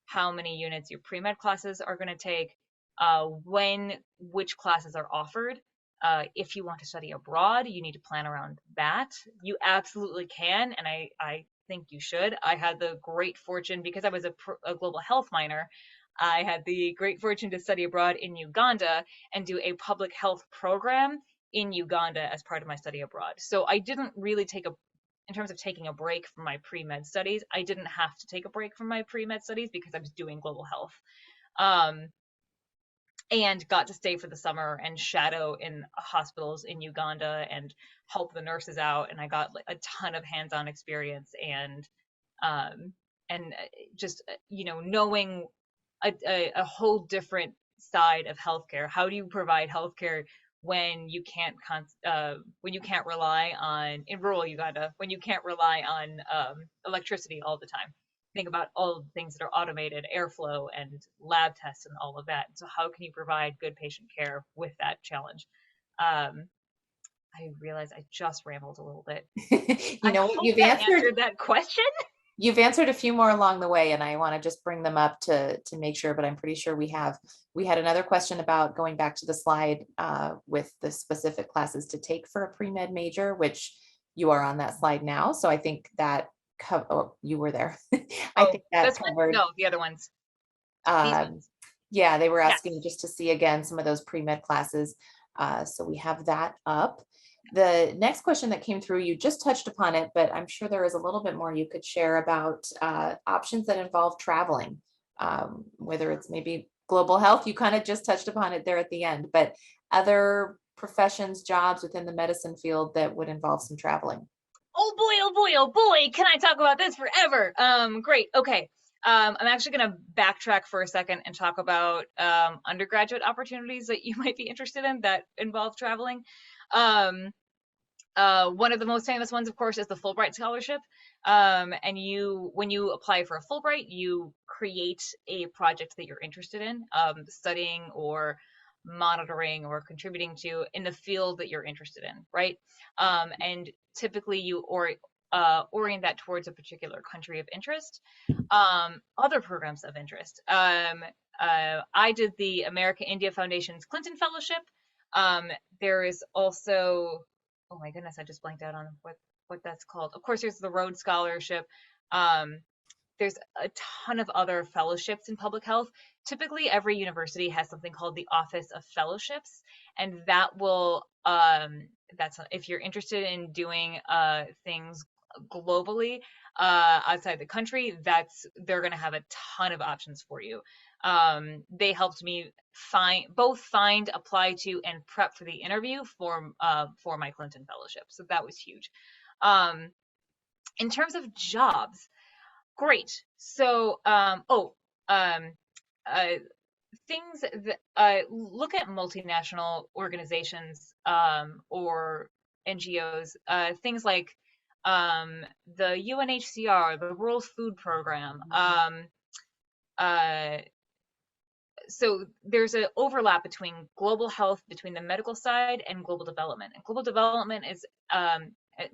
how many units your pre-med classes are going to take, which classes are offered. If you want to study abroad, you need to plan around that. You absolutely can, and I think you should. I had the great fortune, because I was a global health minor, I had the great fortune to study abroad in Uganda and do a public health program in Uganda as part of my study abroad. So I didn't really take a in terms of taking a break from my pre-med studies, I didn't have to take a break from my pre-med studies because I was doing global health. Um, and got to stay for the summer and shadow in hospitals in Uganda and help the nurses out. And I got like a ton of hands-on experience um, and just knowing a whole different side of healthcare. How do you provide healthcare when you can't rely on in rural Uganda when you can't rely on electricity all the time? Think about all the things that are automated, airflow and lab tests and all of that. So how can you provide good patient care with that challenge? Um, I realize I just rambled a little bit. You I know what? hope that answered that question. You've answered a few more along the way, and I want to just bring them up to make sure, but I'm pretty sure we have. We had another question about going back to the slide with the specific classes to take for a pre-med major, which you are on that slide now. So I think that oh, you were there. I Oh, think that this one? covered. No, the other ones. These Um, ones. yeah, they were Yes. asking just to see again some of those pre-med classes. So we have that up. The next question that came through, you just touched upon it, but I'm sure there is a little bit more you could share about options that involve traveling, whether it's maybe global health, you kind of just touched upon it there at the end, but other professions, jobs within the medicine field that would involve some traveling. Oh boy, oh boy, oh boy, can I talk about this forever? Great. Okay. I'm actually going to backtrack for a second and talk about undergraduate opportunities that you might be interested in that involve traveling. Um, one of the most famous ones, of course, is the Fulbright Scholarship. And when you apply for a Fulbright, you create a project that you're interested in, studying or monitoring or contributing to in the field that you're interested in, right? And typically orient that towards a particular country of interest. Other programs of interest. I did the America India Foundation's Clinton Fellowship. There is also, oh my goodness, I just blanked out on what that's called. Of course, there's the Rhodes Scholarship. Um, there's a ton of other fellowships in public health. Typically, every university has something called the Office of Fellowships, and that will that's if you're interested in doing things globally outside the country, they're going to have a ton of options for you. They helped me find, apply to, and prep for the interview for my Clinton Fellowship, so that was huge. In terms of jobs, great. So, uh, things that look at multinational organizations or NGOs, things like the UNHCR, the World Food Program. Uh, so there's an overlap between global health, between the medical side and global development. And global development is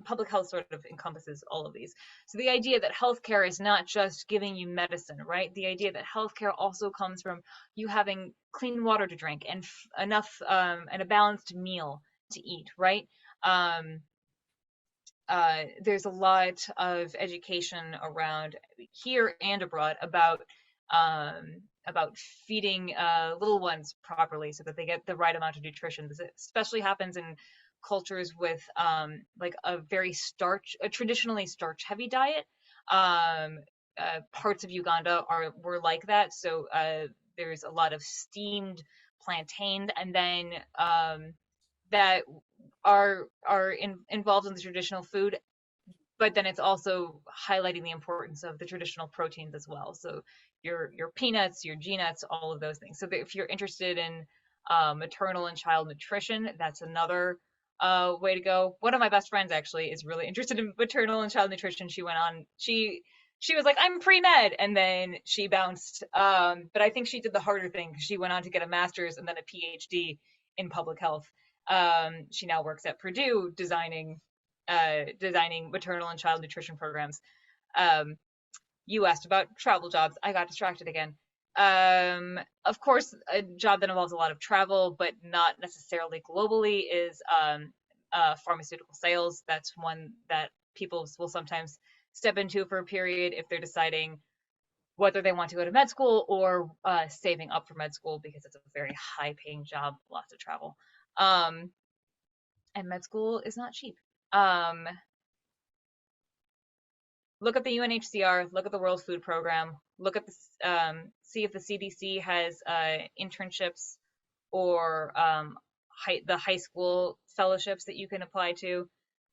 public health sort of encompasses all of these. So the idea that healthcare is not just giving you medicine, right? The idea that healthcare also comes from you having clean water to drink and enough and a balanced meal to eat, right? There's a lot of education around here and abroad about feeding little ones properly so that they get the right amount of nutrition. This especially happens in cultures with like a traditionally starch heavy diet. Parts of Uganda were like that, so there's a lot of steamed plantain, and then that involved in the traditional food, but then it's also highlighting the importance of the traditional proteins as well. So your peanuts, your G-nuts, all of those things. So if you're interested in maternal and child nutrition, that's another way to go. One of my best friends actually is really interested in maternal and child nutrition. She was like, I'm pre-med, and then she bounced. But I think she did the harder thing because she went on to get a master's and then a PhD in public health. She now works at Purdue designing maternal and child nutrition programs. You asked about travel jobs. I got distracted again. Of course, a job that involves a lot of travel, but not necessarily globally, is pharmaceutical sales. That's one that people will sometimes step into for a period if they're deciding whether they want to go to med school or saving up for med school because it's a very high paying job, lots of travel. And med school is not cheap. Um, Look at the UNHCR, look at the World Food Program, look at the see if the CDC has internships or the high school fellowships that you can apply to,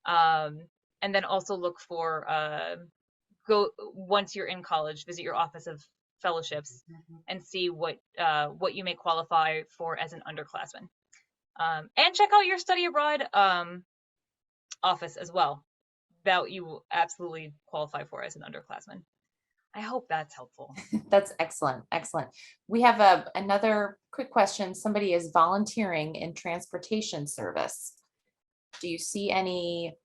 and then also look for go once you're in college, visit your office of fellowships and see what you may qualify for as an underclassman, and check out your study abroad office as well that you will absolutely qualify for as an underclassman. I hope that's helpful. That's excellent. Excellent. We have another quick question. Somebody is volunteering in transportation service. Do you see any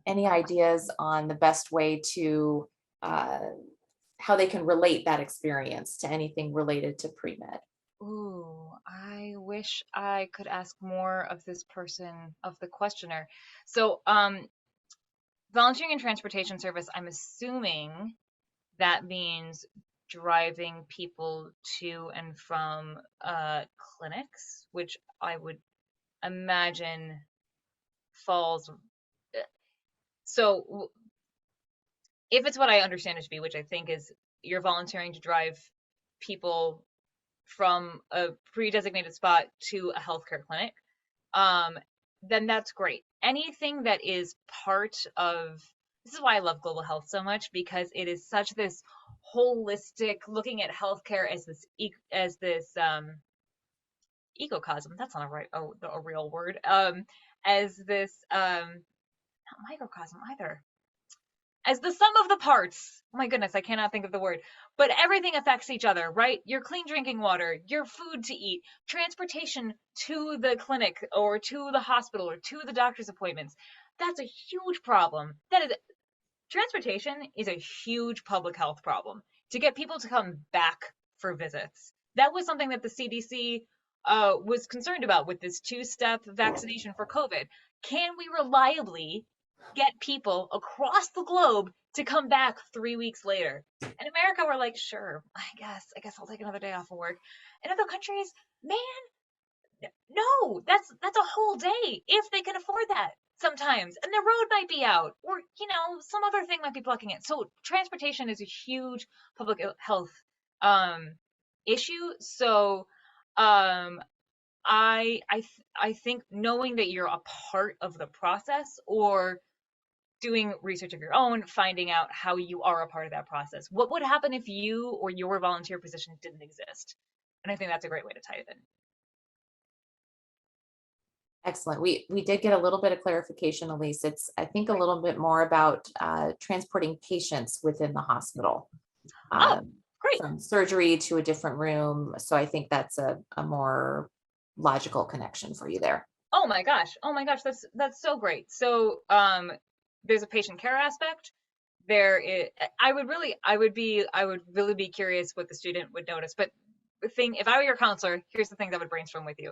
ideas on the best way to how they can relate that experience to anything related to pre-med? Ooh, I wish I could ask more of this person, of the questioner. So, volunteering in transportation service, I'm assuming that means driving people to and from clinics, which I would imagine falls. So, if it's what I understand it to be, which I think is you're volunteering to drive people from a pre-designated spot to a healthcare clinic, then that's great. Anything that is part of this is why I love global health so much, because it is such this holistic looking at healthcare as this ecocosm. That's not a real word. As this not microcosm either, as the sum of the parts. Oh my goodness, I cannot think of the word. But everything affects each other, right? Your clean drinking water, your food to eat, transportation to the clinic or to the hospital or to the doctor's appointments. That's a huge problem. Transportation is a huge public health problem. To get people to come back for visits. That was something that the CDC was concerned about with this two-step vaccination for COVID. Can we reliably get people across the globe to come back 3 weeks later? In America, we're like, sure, I guess I'll take another day off of work. In other countries, man, no, that's a whole day if they can afford that sometimes, and the road might be out, or some other thing might be blocking it. So transportation is a huge public health issue. So I think knowing that you're a part of the process, or doing research of your own, finding out how you are a part of that process. What would happen if you or your volunteer position didn't exist? And I think that's a great way to tie it in. Excellent. We did get a little bit of clarification, Elyse. It's, I think, a little bit more about transporting patients within the hospital. Oh, great. From surgery to a different room. So I think that's a more logical connection for you there. Oh my gosh. That's so great. So there's a patient care aspect. I would really be curious what the student would notice. But if I were your counselor, here's the thing that would brainstorm with you.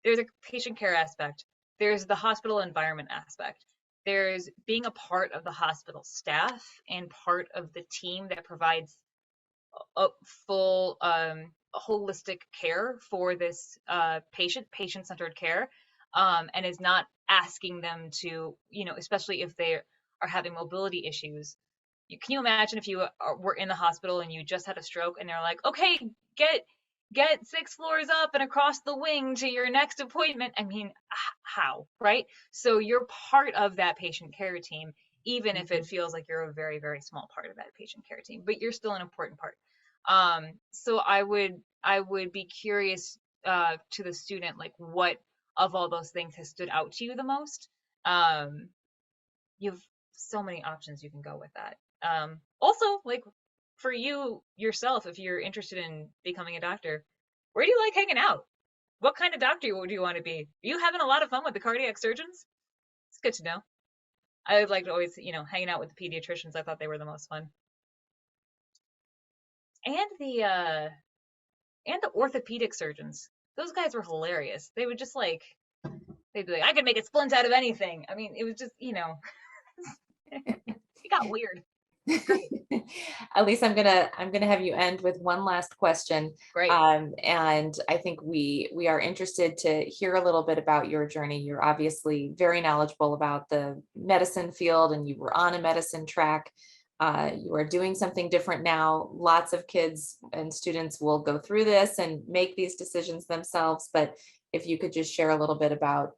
There's a patient care aspect. There's the hospital environment aspect. There's being a part of the hospital staff and part of the team that provides a full holistic care for this patient-centered care, and is not asking them to, especially if they are having mobility issues. Can you imagine if you were in the hospital and you just had a stroke and they're like, okay, get 6 floors up and across the wing to your next appointment? I mean, how, right? So you're part of that patient care team, even if it feels like you're a very, very small part of that patient care team, but you're still an important part. So I would be curious to the student, like, what of all those things has stood out to you the most. You have so many options you can go with that. Also, like, for you yourself, if you're interested in becoming a doctor, where do you like hanging out? What kind of doctor do you want to be? Are you having a lot of fun with the cardiac surgeons? It's good to know. I would like to always, hanging out with the pediatricians. I thought they were the most fun. And the orthopedic surgeons. Those guys were hilarious. They would just they'd be like, I could make a splint out of anything. I mean, it was just, it got weird. At least I'm gonna have you end with one last question. Great. And I think we are interested to hear a little bit about your journey. You're obviously very knowledgeable about the medicine field, and you were on a medicine track. You are doing something different now. Lots of kids and students will go through this and make these decisions themselves. But if you could just share a little bit about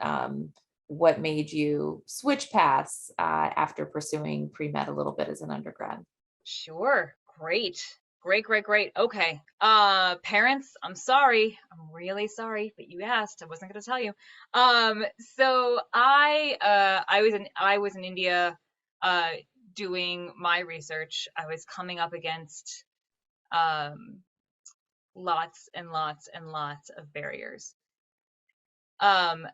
what made you switch paths after pursuing pre-med a little bit as an undergrad. Sure. Great. Great, great, great. Okay. Parents, I'm sorry. I'm really sorry, but you asked. I wasn't going to tell you. So I was in India uh doing my research. I was coming up against um lots and lots and lots of barriers. Um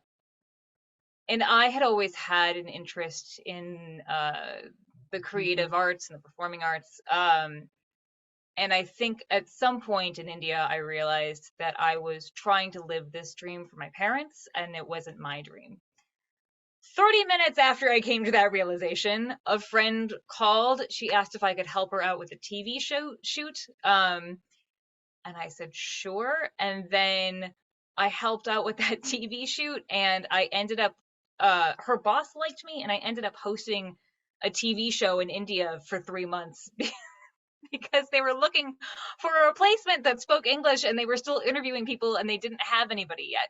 and I had always had an interest in the creative arts and the performing arts. And I think at some point in India, I realized that I was trying to live this dream for my parents, and it wasn't my dream. 30 minutes after I came to that realization, a friend called. She asked if I could help her out with a TV shoot. And I said, sure. And then I helped out with that TV shoot, and I ended up, her boss liked me, and I ended up hosting a TV show in India for 3 months because they were looking for a replacement that spoke English, and they were still interviewing people, and they didn't have anybody yet.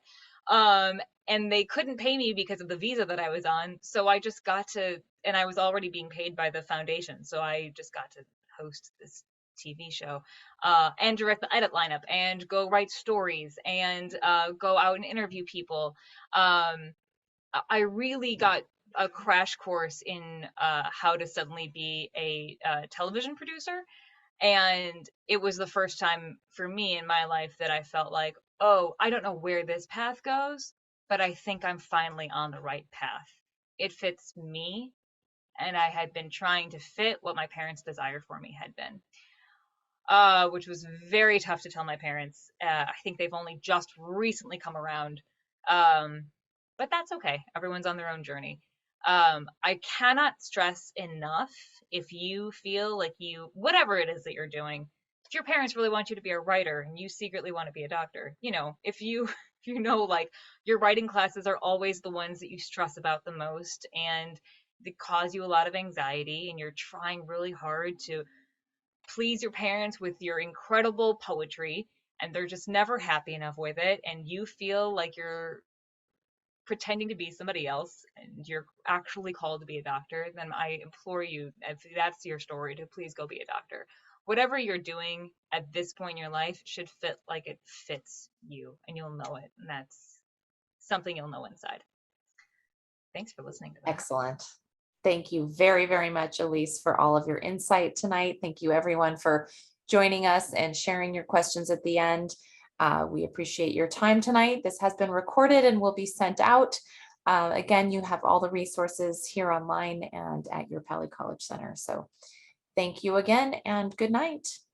And they couldn't pay me because of the visa that I was on. So I just got to, and I was already being paid by the foundation. So I just got to host this TV show, and direct the edit lineup and go write stories and go out and interview people. Um, I really got a crash course in how to suddenly be a television producer, and it was the first time for me in my life that I felt like, oh, I don't know where this path goes, but I think I'm finally on the right path. It fits me, and I had been trying to fit what my parents' desire for me had been, which was very tough to tell my parents. I think they've only just recently come around, um, but that's okay. Everyone's on their own journey. I cannot stress enough, if you feel like you, whatever it is that you're doing, if your parents really want you to be a writer and you secretly want to be a doctor, if you, if you know, like, your writing classes are always the ones that you stress about the most, and they cause you a lot of anxiety, and you're trying really hard to please your parents with your incredible poetry, and they're just never happy enough with it, and you feel like you're pretending to be somebody else and you're actually called to be a doctor, then I implore you, if that's your story, to please go be a doctor. Whatever you're doing at this point in your life should fit like it fits you, and you'll know it. And that's something you'll know inside. Thanks for listening to that. Excellent. Thank you very, very much, Elyse, for all of your insight tonight. Thank you, everyone, for joining us and sharing your questions at the end. We appreciate your time tonight. This has been recorded and will be sent out. Again, you have all the resources here online and at your Pali College Center. So thank you again, and good night.